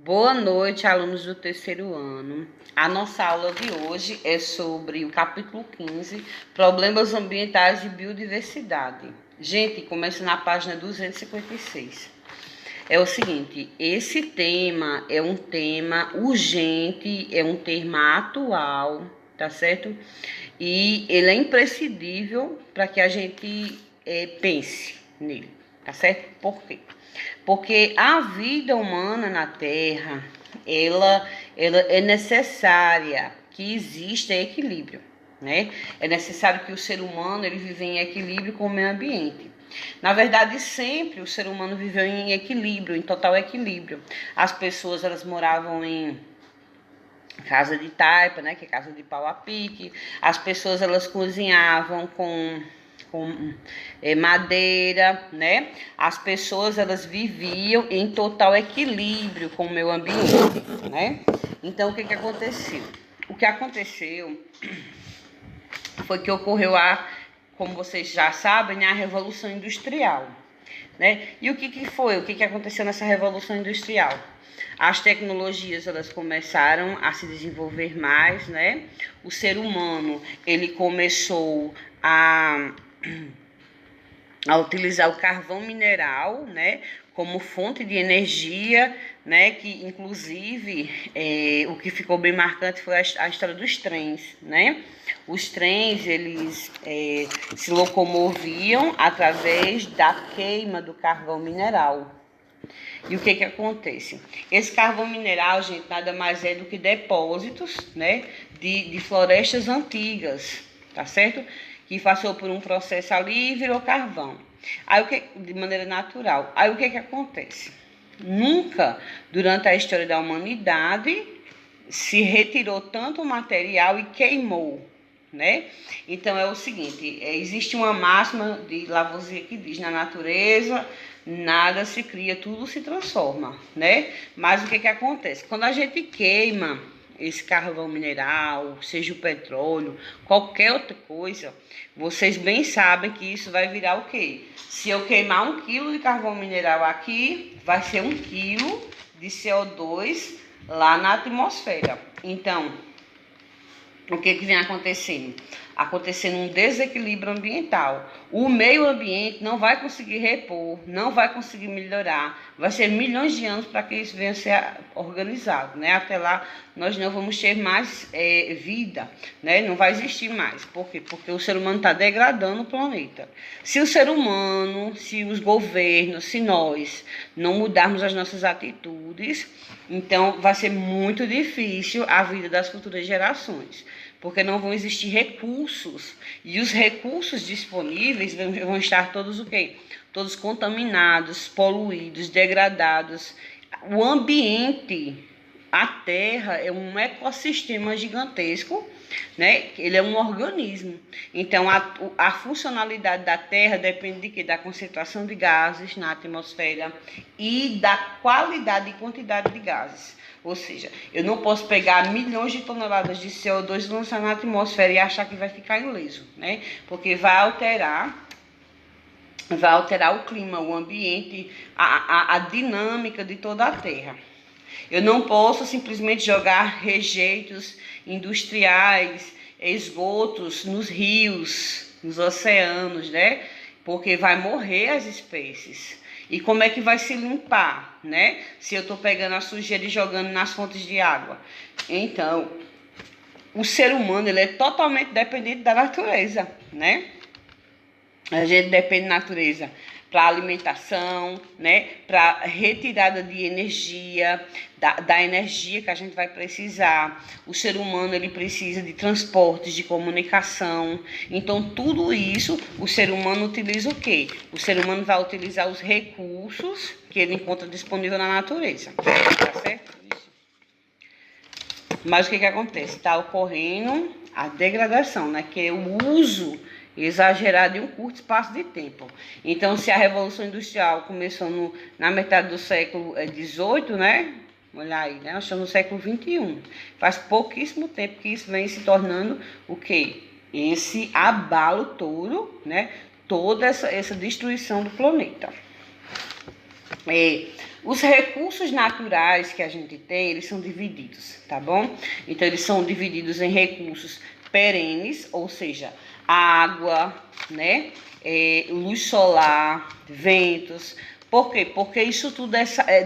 Boa noite, alunos do terceiro ano. A nossa aula de hoje é sobre o capítulo 15, Problemas Ambientais de Biodiversidade. Gente, começa na página 256. É o seguinte, esse tema é um tema urgente, é um tema atual, tá certo? E ele é imprescindível para que a gente pense nele, tá certo? Por quê? Porque a vida humana na Terra, ela é necessária que exista equilíbrio, né? É necessário que o ser humano ele viva em equilíbrio com o meio ambiente. Na verdade, sempre o ser humano viveu em equilíbrio, em total equilíbrio. As pessoas elas moravam em casa de taipa, né, que é casa de pau a pique. As pessoas elas cozinhavam com madeira, né? As pessoas elas viviam em total equilíbrio com o meio ambiente, né? Então o que aconteceu? O que aconteceu foi que ocorreu como vocês já sabem, a Revolução Industrial, né? E o que foi? O que aconteceu nessa Revolução Industrial? As tecnologias elas começaram a se desenvolver mais, né? O ser humano ele começou a utilizar o carvão mineral, né, como fonte de energia, né, que inclusive o que ficou bem marcante foi a história dos trens, né? Os trens eles se locomoviam através da queima do carvão mineral. E o que acontece? Esse carvão mineral, gente, nada mais é do que depósitos, né, de florestas antigas, tá certo? Que passou por um processo ali e virou carvão. Aí de maneira natural. Aí o que acontece? Nunca, durante a história da humanidade, se retirou tanto material e queimou, né? Então é o seguinte, existe uma máxima de Lavoisier que diz: na natureza nada se cria, tudo se transforma, né? Mas o que acontece? Quando a gente queima esse carvão mineral, seja o petróleo, qualquer outra coisa, vocês bem sabem que isso vai virar o quê? Se eu queimar 1 quilo de carvão mineral aqui, vai ser 1 quilo de CO2 lá na atmosfera. Então, o que vem acontecendo? Acontecendo um desequilíbrio ambiental. O meio ambiente não vai conseguir repor, não vai conseguir melhorar. Vai ser milhões de anos para que isso venha a ser organizado, né? Até lá nós não vamos ter mais vida, né? Não vai existir mais. Por quê? Porque o ser humano está degradando o planeta. Se o ser humano, se os governos, se nós não mudarmos as nossas atitudes, então vai ser muito difícil a vida das futuras gerações, porque não vão existir recursos, e os recursos disponíveis vão estar todos o quê? Todos contaminados, poluídos, degradados. O ambiente, a Terra é um ecossistema gigantesco, né? Ele é um organismo. Então a funcionalidade da Terra depende de quê? Da concentração de gases na atmosfera e da qualidade e quantidade de gases. Ou seja, eu não posso pegar milhões de toneladas de CO2 e lançar na atmosfera e achar que vai ficar ileso, né? Porque vai alterar o clima, o ambiente, a dinâmica de toda a Terra. Eu não posso simplesmente jogar rejeitos industriais, esgotos nos rios, nos oceanos, né? Porque vai morrer as espécies. E como é que vai se limpar, né? Se eu estou pegando a sujeira e jogando nas fontes de água. Então, o ser humano ele é totalmente dependente da natureza, né? A gente depende da natureza para alimentação, né? Para retirada de energia, da energia que a gente vai precisar. O ser humano ele precisa de transportes, de comunicação. Então, tudo isso, o ser humano utiliza o quê? O ser humano vai utilizar os recursos que ele encontra disponível na natureza. Tá certo? Mas o que acontece? Está ocorrendo a degradação, né? Que é o uso exagerado em um curto espaço de tempo. Então, se a Revolução Industrial começou na metade do século XVIII, né? Olha aí, né? Nós estamos no século XXI. Faz pouquíssimo tempo que isso vem se tornando o quê? Esse abalo todo, né? Toda essa destruição do planeta. Os recursos naturais que a gente tem, eles são divididos, tá bom? Então, eles são divididos em recursos perenes, ou seja, água, né? Luz solar, ventos. Por quê? Porque isso tudo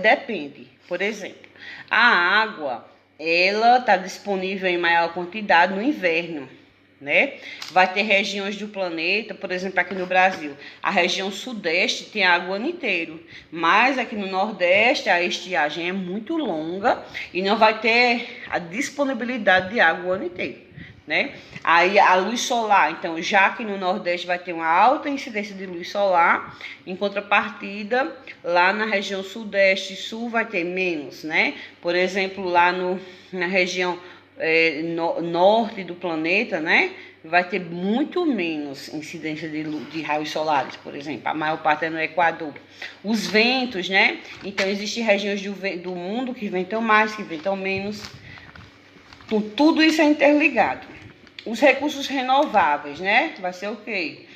depende. Por exemplo, a água, ela está disponível em maior quantidade no inverno, né? Vai ter regiões do planeta, por exemplo, aqui no Brasil, a região sudeste tem água o ano inteiro, mas aqui no nordeste a estiagem é muito longa e não vai ter a disponibilidade de água o ano inteiro, né? Aí a luz solar, então, já que no nordeste vai ter uma alta incidência de luz solar, em contrapartida, lá na região sudeste e sul vai ter menos, né? Por exemplo, lá na região norte do planeta, né? Vai ter muito menos incidência de raios solares, por exemplo. A maior parte é no Equador. Os ventos, né? Então, existem regiões do mundo que ventam mais, que ventam menos. Então, tudo isso é interligado. Os recursos renováveis, né? Vai ser o quê?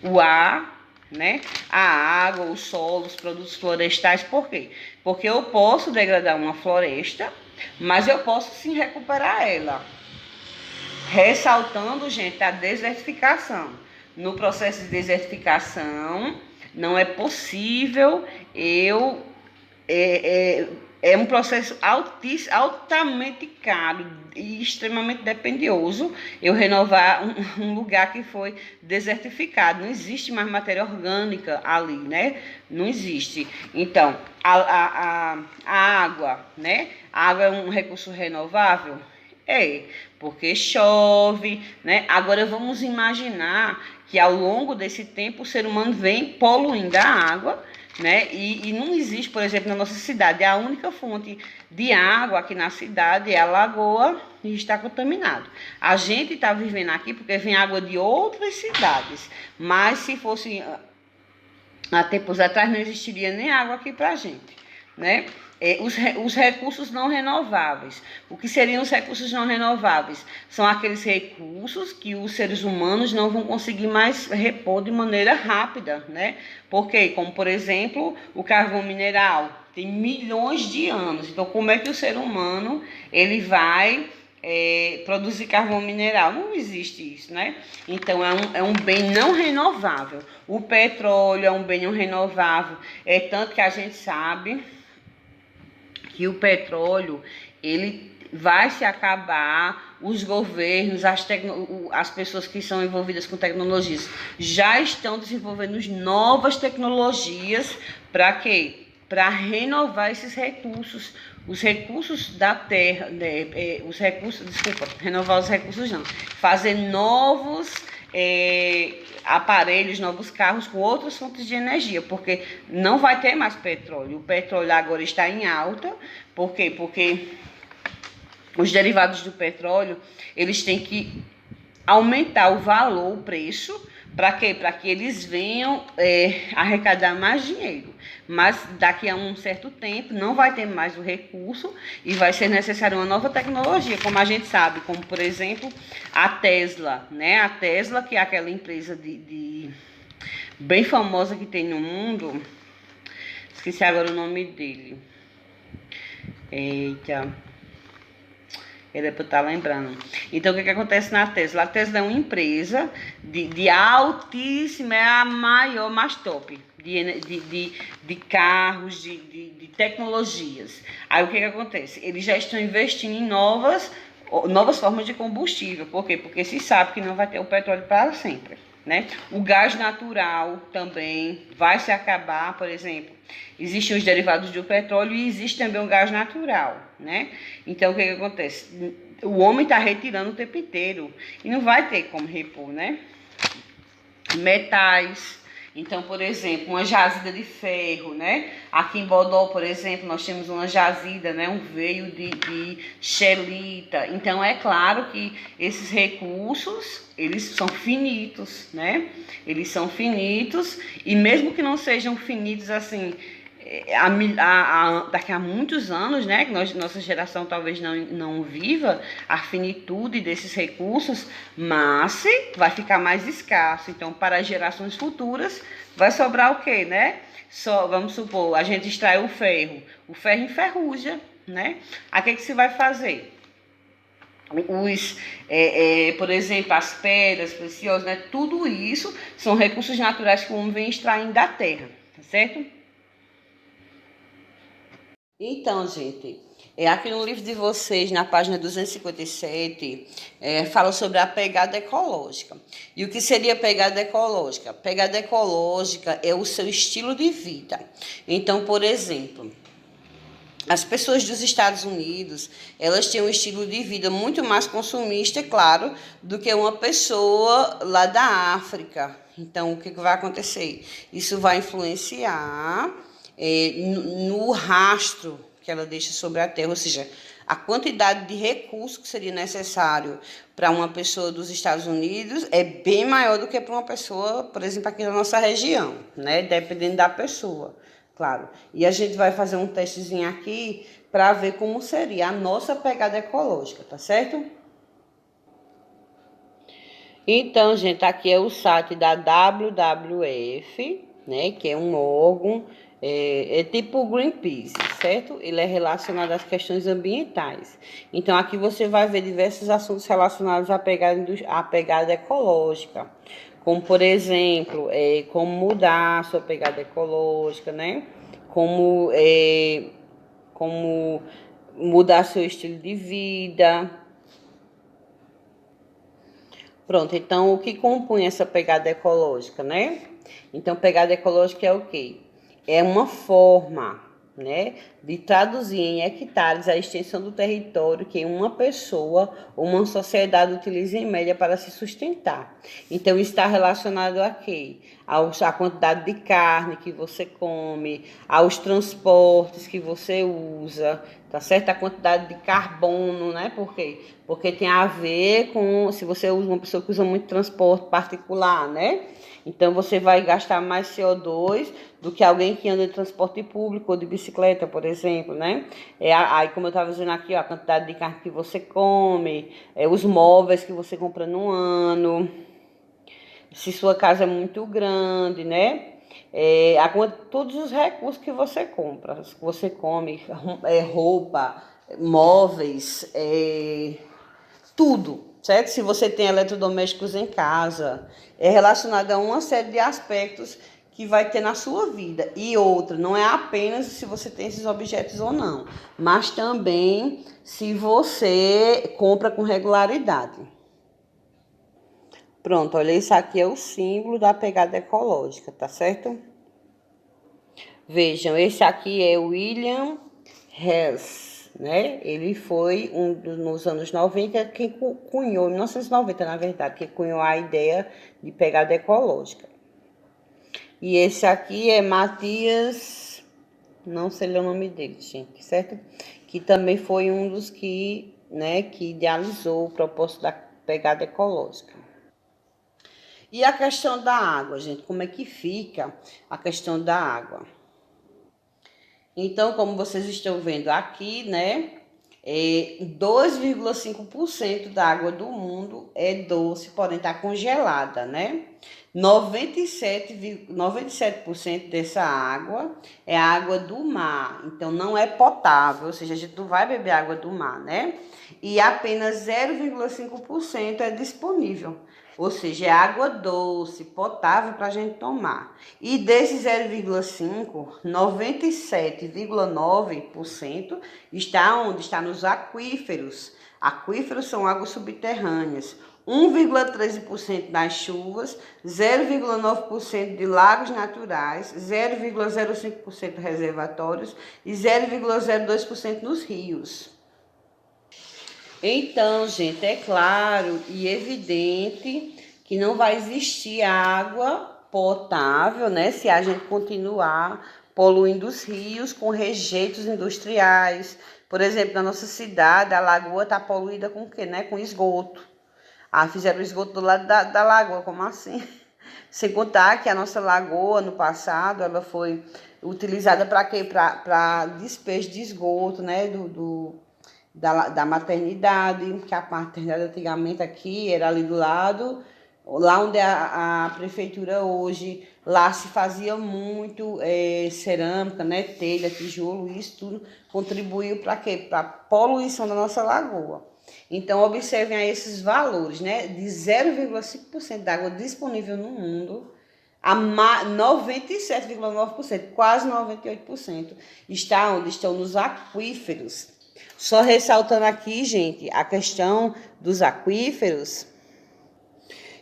O ar, né? A água, o solo, os produtos florestais. Por quê? Porque eu posso degradar uma floresta, mas eu posso sim recuperar ela. Ressaltando, gente, a desertificação. No processo de desertificação, não é possível é um processo altamente caro e extremamente dispendioso eu renovar um lugar que foi desertificado. Não existe mais matéria orgânica ali, né? Não existe. Então, a água, né? A água é um recurso renovável? Porque chove, né? Agora vamos imaginar que ao longo desse tempo o ser humano vem poluindo a água, né? E não existe, por exemplo, na nossa cidade, a única fonte de água aqui na cidade é a lagoa e está contaminado. A gente está vivendo aqui porque vem água de outras cidades, mas se fosse há tempos atrás não existiria nem água aqui para a gente, né? Os recursos não renováveis. O que seriam os recursos não renováveis? São aqueles recursos que os seres humanos não vão conseguir mais repor de maneira rápida, né? Porque, como por exemplo, o carvão mineral tem milhões de anos. Então, como é que o ser humano ele vai produzir carvão mineral? Não existe isso, né? Então, é um bem não renovável. O petróleo é um bem não renovável. É tanto que a gente sabe que o petróleo, ele vai se acabar, os governos, as pessoas que são envolvidas com tecnologias já estão desenvolvendo novas tecnologias para quê? Para renovar esses recursos, os recursos da terra, renovar os recursos não, fazer novos aparelhos, novos carros com outras fontes de energia, porque não vai ter mais petróleo. O petróleo agora está em alta. Por quê? Porque os derivados do petróleo, eles têm que aumentar o valor, o preço, para quê? Para que eles venham arrecadar mais dinheiro. Mas daqui a um certo tempo não vai ter mais o recurso e vai ser necessária uma nova tecnologia, como a gente sabe, como por exemplo a Tesla, né? A Tesla, que é aquela empresa bem famosa que tem no mundo, esqueci agora o nome dele. Eita. Ele é para estar lembrando. Então, o que acontece na Tesla? A Tesla é uma empresa de altíssima, é a maior, mais top de carros, de tecnologias. Aí, o que acontece? Eles já estão investindo em novas formas de combustível. Por quê? Porque se sabe que não vai ter o petróleo para sempre, né? O gás natural também vai se acabar, por exemplo. Existem os derivados do petróleo e existe também o gás natural, né? Então, o que acontece? O homem está retirando o tempo inteiro e não vai ter como repor, né? Metais. Então, por exemplo, uma jazida de ferro, né? Aqui em Bodó, por exemplo, nós temos uma jazida, né? Um veio de xelita. Então, é claro que esses recursos, eles são finitos, né? Eles são finitos e mesmo que não sejam finitos, assim, daqui a muitos anos, né, que nossa geração talvez não viva a finitude desses recursos, mas vai ficar mais escasso. Então, para as gerações futuras, vai sobrar o quê, né? Só, vamos supor, a gente extrai o ferro enferruja, né? Aí o que você vai fazer? Por exemplo, as pedras preciosas, né? Tudo isso são recursos naturais que o homem vem extraindo da terra, tá certo? Então, gente, aqui no livro de vocês, na página 257, fala sobre a pegada ecológica. E o que seria pegada ecológica? Pegada ecológica é o seu estilo de vida. Então, por exemplo, as pessoas dos Estados Unidos, elas têm um estilo de vida muito mais consumista, é claro, do que uma pessoa lá da África. Então, o que vai acontecer? Isso vai influenciar no rastro que ela deixa sobre a terra, ou seja, a quantidade de recursos que seria necessário para uma pessoa dos Estados Unidos é bem maior do que para uma pessoa, por exemplo, aqui na nossa região, né? Dependendo da pessoa, claro. E a gente vai fazer um testezinho aqui para ver como seria a nossa pegada ecológica, tá certo? Então, gente, aqui é o site da WWF, né, que é um órgão, tipo o Greenpeace, certo? Ele é relacionado às questões ambientais. Então, aqui você vai ver diversos assuntos relacionados à pegada ecológica, como, por exemplo, como mudar a sua pegada ecológica, né? Como mudar seu estilo de vida. Pronto, então o que compõe essa pegada ecológica, né? Então, pegada ecológica é o quê? É uma forma, né, de traduzir em hectares a extensão do território que uma pessoa ou uma sociedade utiliza em média para se sustentar. Então, está relacionado a quê? À quantidade de carne que você come, aos transportes que você usa, tá certo? A quantidade de carbono, né? Por quê? Porque tem a ver com, se você usa uma pessoa que usa muito transporte particular, né? Então, você vai gastar mais CO2 do que alguém que anda de transporte público ou de bicicleta, por exemplo, né? Aí, como eu estava dizendo aqui, ó, a quantidade de carne que você come, os móveis que você compra no ano, se sua casa é muito grande, né? Todos os recursos que você compra, que você come, roupa, móveis, tudo, certo? Se você tem eletrodomésticos em casa, é relacionado a uma série de aspectos que vai ter na sua vida. E outra, não é apenas se você tem esses objetos ou não, mas também se você compra com regularidade. Pronto, olha, isso aqui é o símbolo da pegada ecológica, tá certo? Vejam, esse aqui é William Hess, né? Ele foi nos anos 90 quem cunhou, em 1990 na verdade, que cunhou a ideia de pegada ecológica. E esse aqui é Matias, não sei o nome dele, gente, certo? Que também foi um dos que, né, que idealizou o propósito da pegada ecológica. E a questão da água, gente, como é que fica a questão da água? Então, como vocês estão vendo aqui, né, 2,5% da água do mundo é doce, porém está congelada, né? 97% dessa água é água do mar, então não é potável, ou seja, a gente não vai beber água do mar, né? E apenas 0,5% é disponível, ou seja, é água doce, potável para a gente tomar. E desse 0,5, 97,9% está onde? Está nos aquíferos. Aquíferos são águas subterrâneas. 1,13% das chuvas, 0,9% de lagos naturais, 0,05% reservatórios e 0,02% nos rios. Então, gente, é claro e evidente que não vai existir água potável, né, se a gente continuar poluindo os rios com rejeitos industriais. Por exemplo, na nossa cidade, a lagoa está poluída com o quê, né? Com esgoto. Fizeram o esgoto do lado da lagoa, como assim? Sem contar que a nossa lagoa, no passado, ela foi utilizada para quê? Para despejo de esgoto, né? Da maternidade, que a maternidade antigamente aqui era ali do lado Lá onde a prefeitura hoje, lá se fazia muito cerâmica, né, telha, tijolo, isso tudo contribuiu para quê? Para a poluição da nossa lagoa. Então, observem aí esses valores, né, de 0,5% da água disponível no mundo, a 97,9%, quase 98%, está onde? Estão nos aquíferos. Só ressaltando aqui, gente, a questão dos aquíferos.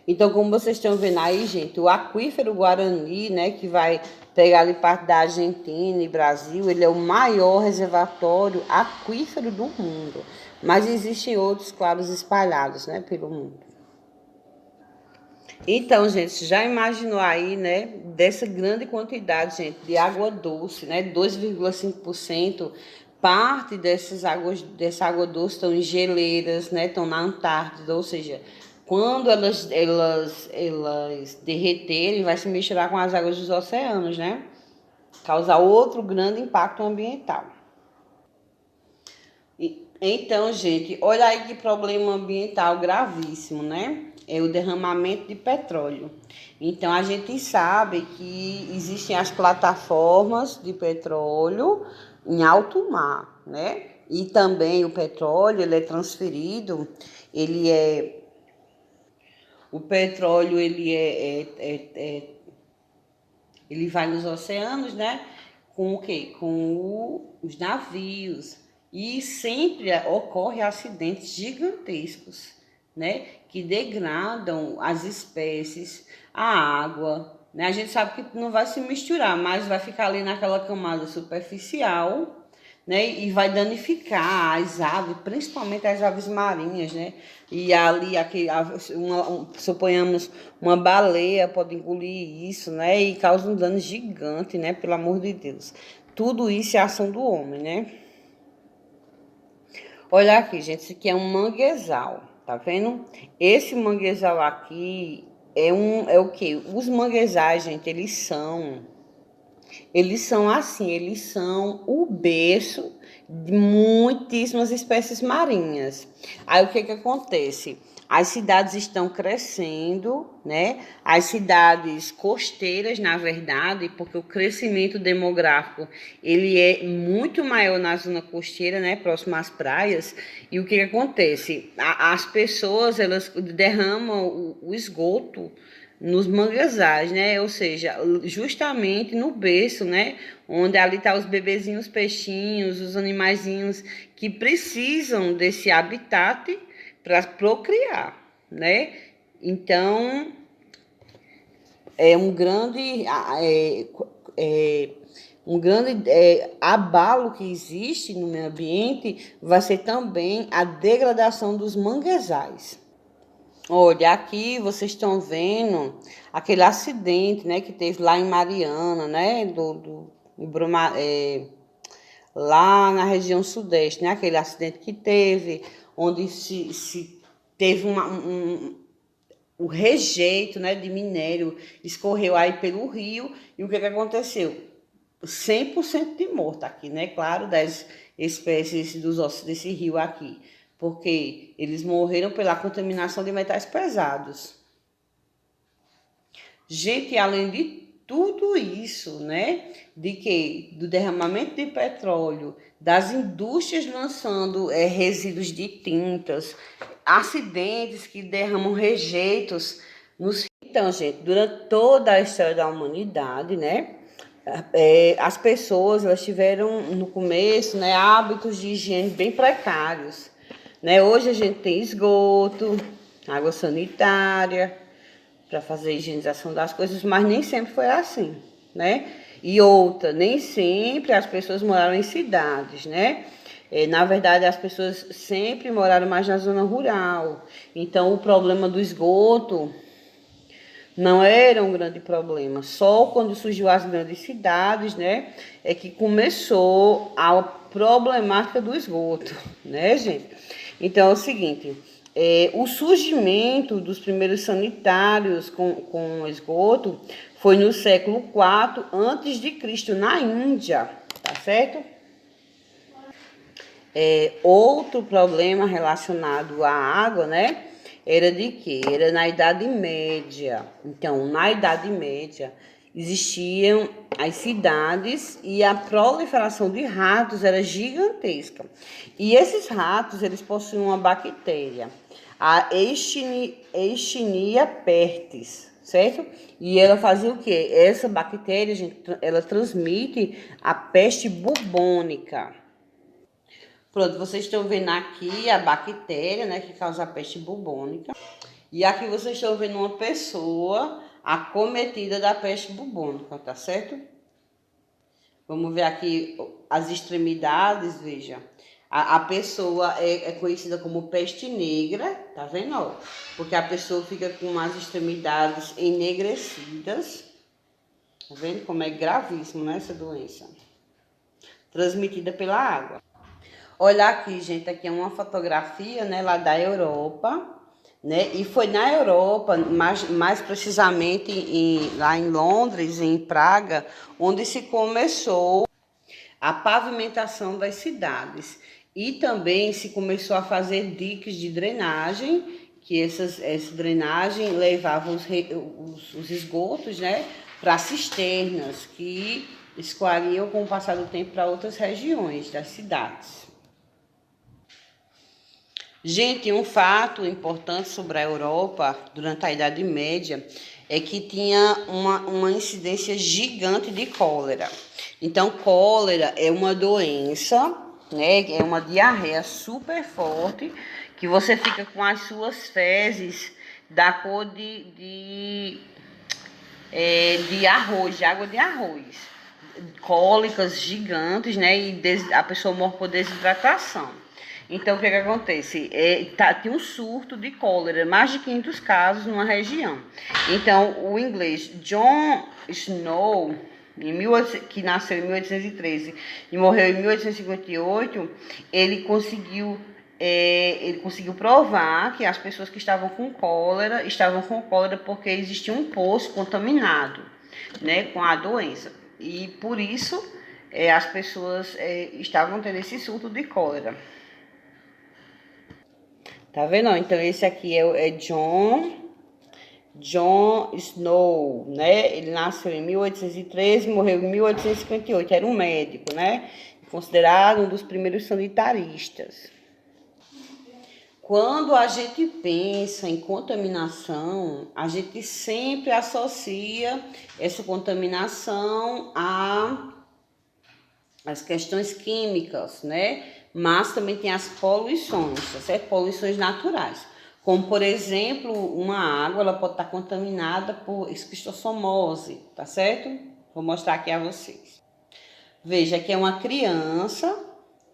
Então, como vocês estão vendo aí, gente, o aquífero Guarani, né, que vai pegar ali parte da Argentina e Brasil, ele é o maior reservatório aquífero do mundo. Mas existem outros, claro, espalhados, né, pelo mundo. Então, gente, já imaginou aí, né, dessa grande quantidade, gente, de água doce, né, 2,5%, parte dessa água doce estão em geleiras, né, estão na Antártida, ou seja, quando elas derreterem, vai se misturar com as águas dos oceanos, né, causar outro grande impacto ambiental. Então, gente, olha aí que problema ambiental gravíssimo, né? É o derramamento de petróleo. Então, a gente sabe que existem as plataformas de petróleo em alto mar, né? E também o petróleo, ele é transferido, o petróleo, ele vai nos oceanos, né? Com o quê? Os navios. E sempre ocorre acidentes gigantescos, né? Que degradam as espécies, a água, né? A gente sabe que não vai se misturar, mas vai ficar ali naquela camada superficial, né? E vai danificar as aves, principalmente as aves marinhas, né? E ali, suponhamos, uma baleia pode engolir isso, né? E causa um dano gigante, né? Pelo amor de Deus. Tudo isso é ação do homem, né? Olha aqui, gente, isso aqui é um manguezal, tá vendo? Esse manguezal aqui é o quê? Os manguezais, gente, eles são assim, eles são o berço de muitíssimas espécies marinhas. Aí o que acontece? As cidades estão crescendo, né? As cidades costeiras, na verdade, porque o crescimento demográfico ele é muito maior na zona costeira, né? Próximo às praias. E o que acontece? As pessoas elas derramam o esgoto nos manguezais, né? Ou seja, justamente no berço, né? Onde ali tá os bebezinhos, peixinhos, os animaizinhos que precisam desse habitat para procriar, né? Então, é um grande, abalo que existe no meio ambiente vai ser também a degradação dos manguezais. Olha, aqui vocês estão vendo aquele acidente, né, que teve lá em Mariana, né, lá na região sudeste, né, aquele acidente que teve, onde se teve o rejeito, né, de minério, escorreu aí pelo rio, e o que aconteceu? 100% de morto aqui, né, claro, das espécies desse rio aqui, porque eles morreram pela contaminação de metais pesados. Gente, além de tudo isso, né, do derramamento de petróleo, das indústrias lançando resíduos de tintas, acidentes que derramam rejeitos nos... Então, gente, durante toda a história da humanidade, né, as pessoas elas tiveram no começo, né, hábitos de higiene bem precários, né? Hoje a gente tem esgoto, água sanitária para fazer a higienização das coisas, mas nem sempre foi assim, né? E outra, nem sempre as pessoas moraram em cidades, né? Na verdade, as pessoas sempre moraram mais na zona rural. Então, o problema do esgoto não era um grande problema. Só quando surgiu as grandes cidades, né, é que começou a problemática do esgoto, né, gente? Então é o seguinte, o surgimento dos primeiros sanitários com esgoto foi no século IV a.C., na Índia, tá certo? Outro problema relacionado à água, né? era de quê? Era na Idade Média. Então, na Idade Média, existiam as cidades e a proliferação de ratos era gigantesca. E esses ratos, eles possuíam uma bactéria, a Escherichia pestis, certo? E ela fazia o quê? Essa bactéria, gente, ela transmite a peste bubônica. Pronto, vocês estão vendo aqui a bactéria, né, que causa a peste bubônica. E aqui vocês estão vendo uma pessoa acometida da peste bubônica, tá certo? Vamos ver aqui as extremidades, veja. A pessoa é conhecida como peste negra, tá vendo? Ó? Porque a pessoa fica com as extremidades enegrecidas. Tá vendo como é gravíssimo, né, essa doença? Transmitida pela água. Olha aqui, gente, aqui é uma fotografia, né, lá da Europa, né? E foi na Europa, mais precisamente lá em Londres, em Praga, onde se começou a pavimentação das cidades. E também se começou a fazer diques de drenagem, que essa drenagem levava os esgotos, né, para cisternas, que escoariam com o passar do tempo para outras regiões das cidades. Gente, um fato importante sobre a Europa durante a Idade Média é que tinha uma incidência gigante de cólera. Então, cólera é uma doença, né? É uma diarreia super forte, que você fica com as suas fezes da cor de arroz, de água de arroz. Cólicas gigantes, né? E a pessoa morre por desidratação. Então, o que acontece? Tinha um surto de cólera, mais de 500 casos numa região. Então, o inglês John Snow, que nasceu em 1813 e morreu em 1858, ele conseguiu provar que as pessoas que estavam com cólera porque existia um poço contaminado, né, com a doença. E por isso as pessoas estavam tendo esse surto de cólera. Tá vendo? Então, esse aqui é John Snow, né? Ele nasceu em 1813 e morreu em 1858. Era um médico, né? Considerado um dos primeiros sanitaristas. Quando a gente pensa em contaminação, a gente sempre associa essa contaminação às questões químicas, né? Mas também tem as poluições, tá certo? Poluições naturais. Como, por exemplo, uma água, ela pode estar contaminada por esquistossomose, tá certo? Vou mostrar aqui a vocês. Veja, aqui é uma criança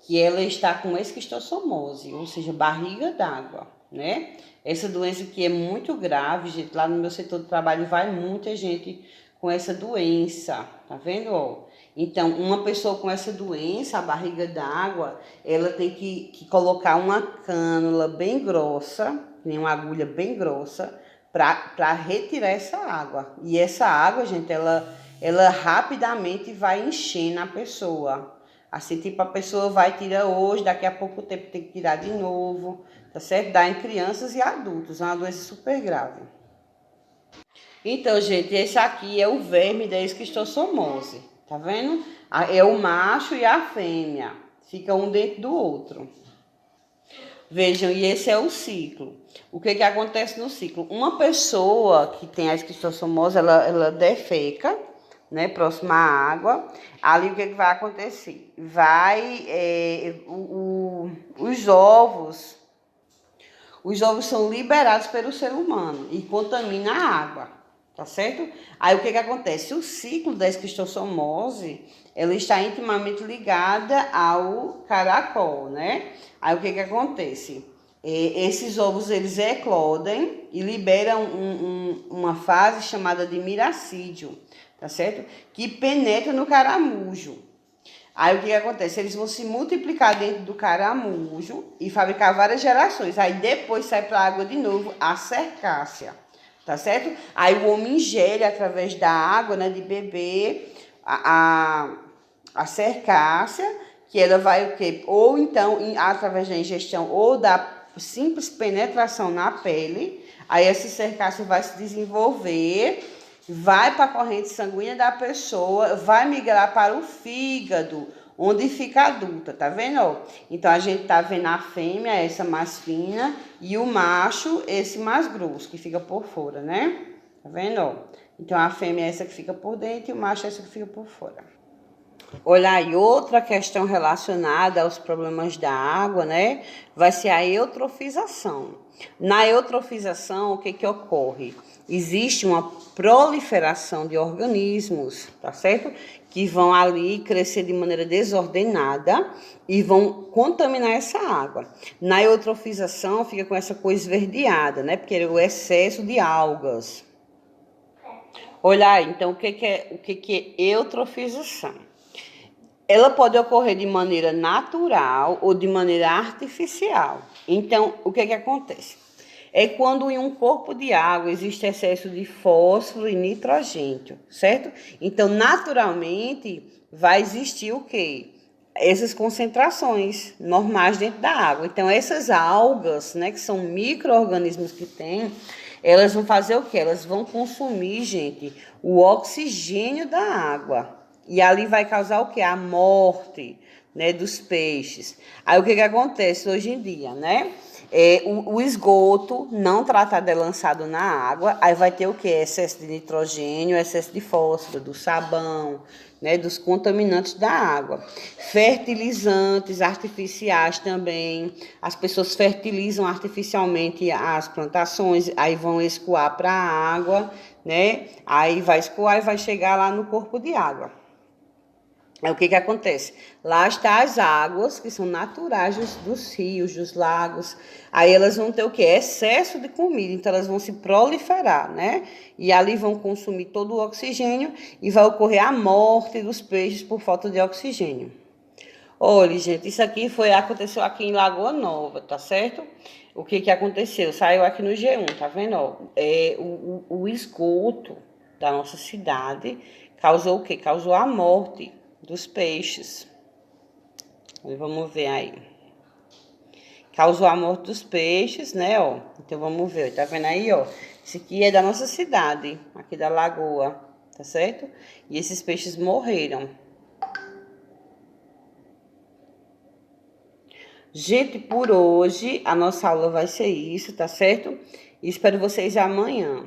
que ela está com esquistossomose, ou seja, barriga d'água, né? Essa doença aqui é muito grave, gente. Lá no meu setor de trabalho vai muita gente com essa doença, tá vendo? Ó? Então, uma pessoa com essa doença, a barriga d'água, ela tem que colocar uma cânula bem grossa, uma agulha bem grossa, para retirar essa água. E essa água, gente, ela rapidamente vai enchendo a pessoa. Assim, tipo, a pessoa vai tirar hoje, daqui a pouco tempo tem que tirar de novo, tá certo? Dá em crianças e adultos, é uma doença super grave. Então, gente, esse aqui é o verme da esquistossomose, tá vendo? É o macho e a fêmea, fica um dentro do outro. Vejam, e esse é o ciclo. O que acontece no ciclo? Uma pessoa que tem a esquistossomose, ela defeca, né, próxima à água. Ali o que vai acontecer? Os ovos são liberados pelo ser humano e contamina a água, tá certo? Aí o que acontece? O ciclo da esquistossomose, ela está intimamente ligada ao caracol, né? Aí o que acontece? Esses ovos, eles eclodem e liberam uma fase chamada de miracídio, tá certo? Que penetra no caramujo. Aí o que acontece? Eles vão se multiplicar dentro do caramujo e fabricar várias gerações. Aí depois sai para a água de novo a cercácia, tá certo? Aí o homem ingere através da água, né, de beber a cercácia, que ela vai o quê? Ou então, através da ingestão ou da simples penetração na pele, aí esse cercácio vai se desenvolver, vai para a corrente sanguínea da pessoa, vai migrar para o fígado, onde fica adulta, tá vendo? Ó? Então, a gente tá vendo a fêmea, essa mais fina, e o macho, esse mais grosso, que fica por fora, né? Tá vendo? Ó? Então, a fêmea é essa que fica por dentro e o macho é essa que fica por fora. Olha aí, outra questão relacionada aos problemas da água, né? Vai ser a eutrofização. Na eutrofização, o que que ocorre? Existe uma proliferação de organismos, tá certo? Que vão ali crescer de maneira desordenada e vão contaminar essa água. Na eutrofização, fica com essa cor esverdeada, né? Porque é o excesso de algas. Olha aí, então, o que é eutrofização? Ela pode ocorrer de maneira natural ou de maneira artificial. Então, o que acontece? É quando em um corpo de água existe excesso de fósforo e nitrogênio, certo? Então, naturalmente, vai existir o quê? Essas concentrações normais dentro da água. Então, essas algas, né, que são micro-organismos que tem, elas vão fazer o quê? Elas vão consumir, gente, o oxigênio da água. E ali vai causar o quê? A morte, né, dos peixes. Aí o que acontece hoje em dia, né? O esgoto não tratado é lançado na água, aí vai ter o quê? Excesso de nitrogênio, excesso de fósforo, do sabão, né, dos contaminantes da água. Fertilizantes artificiais também. As pessoas fertilizam artificialmente as plantações, aí vão escoar para a água, né? Aí vai escoar e vai chegar lá no corpo de água. É o que acontece? Lá estão as águas, que são naturais dos rios, dos lagos. Aí elas vão ter o quê? Excesso de comida, então elas vão se proliferar, né? E ali vão consumir todo o oxigênio e vai ocorrer a morte dos peixes por falta de oxigênio. Olha, gente, isso aqui aconteceu aqui em Lagoa Nova, tá certo? O que aconteceu? Saiu aqui no G1, tá vendo? Ó, o esgoto da nossa cidade causou o quê? Causou a morte dos peixes. Vamos ver aí. Causou a morte dos peixes, né, ó. Então, vamos ver, tá vendo aí, ó. Esse aqui é da nossa cidade, aqui da lagoa, tá certo? E esses peixes morreram. Gente, por hoje, a nossa aula vai ser isso, tá certo? E espero vocês amanhã.